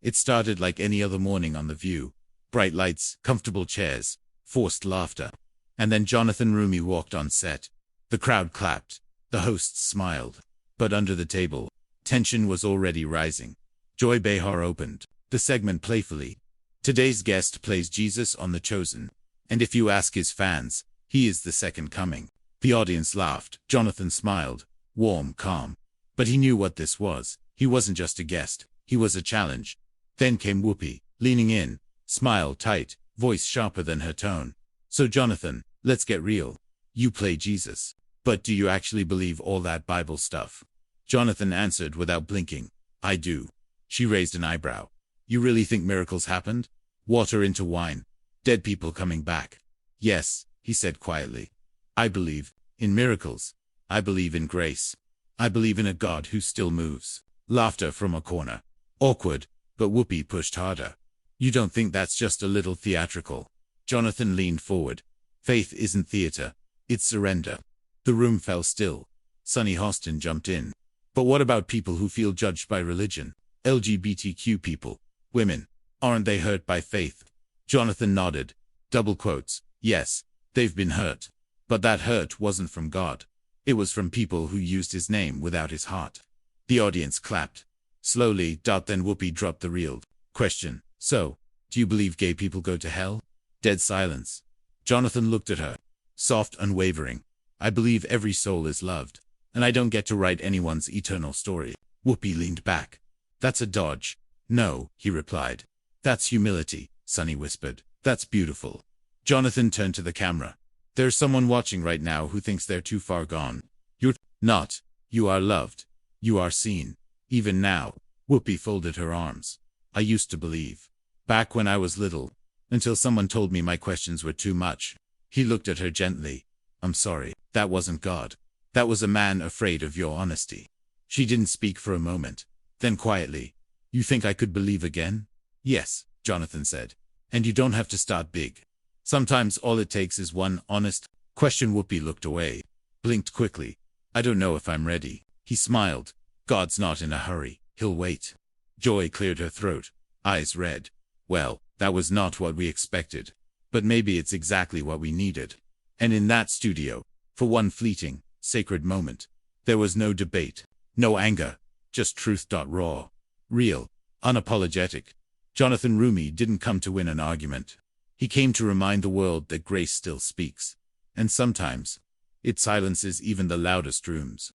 It started like any other morning on The View. Bright lights, comfortable chairs, forced laughter. And then Jonathan Roumie walked on set. The crowd clapped. The hosts smiled. But under the table, tension was already rising. Joy Behar opened the segment playfully. Today's guest plays Jesus on The Chosen. And if you ask his fans, he is the second coming. The audience laughed. Jonathan smiled. Warm, calm. But he knew what this was. He wasn't just a guest. He was a challenge. Then came Whoopi, leaning in, smile tight, voice sharper than her tone. So Jonathan, let's get real. You play Jesus. But do you actually believe all that Bible stuff? Jonathan answered without blinking. I do. She raised an eyebrow. You really think miracles happened? Water into wine. Dead people coming back. Yes, he said quietly. I believe in miracles. I believe in grace. I believe in a God who still moves. Laughter from a corner. Awkward, but Whoopi pushed harder. You don't think that's just a little theatrical? Jonathan leaned forward. Faith isn't theater. It's surrender. The room fell still. Sonny Hostin jumped in. But what about people who feel judged by religion? LGBTQ people. Women. Aren't they hurt by faith? Jonathan nodded. Double quotes. Yes, they've been hurt. But that hurt wasn't from God. It was from people who used his name without his heart. The audience clapped. Slowly, then Whoopi dropped the real question. So, do you believe gay people go to hell? Dead silence. Jonathan looked at her. Soft, unwavering. I believe every soul is loved. And I don't get to write anyone's eternal story. Whoopi leaned back. That's a dodge. No, he replied. That's humility, Sonny whispered. That's beautiful. Jonathan turned to the camera. There's someone watching right now who thinks they're too far gone. You're not. You are loved. You are seen. Even now. Whoopi folded her arms. I used to believe. Back when I was little. Until someone told me my questions were too much. He looked at her gently. I'm sorry. That wasn't God. That was a man afraid of your honesty. She didn't speak for a moment. Then quietly. You think I could believe again? Yes, Jonathan said. And you don't have to start big. Sometimes all it takes is one honest question. Whoopi looked away. Blinked quickly. I don't know if I'm ready. He smiled. God's not in a hurry. He'll wait. Joy cleared her throat. Eyes red. Well, that was not what we expected. But maybe it's exactly what we needed. And in that studio, for one fleeting, sacred moment, there was no debate, no anger, just truth. Raw, real, unapologetic. Jonathan Roumie didn't come to win an argument. He came to remind the world that grace still speaks. And sometimes, it silences even the loudest rooms.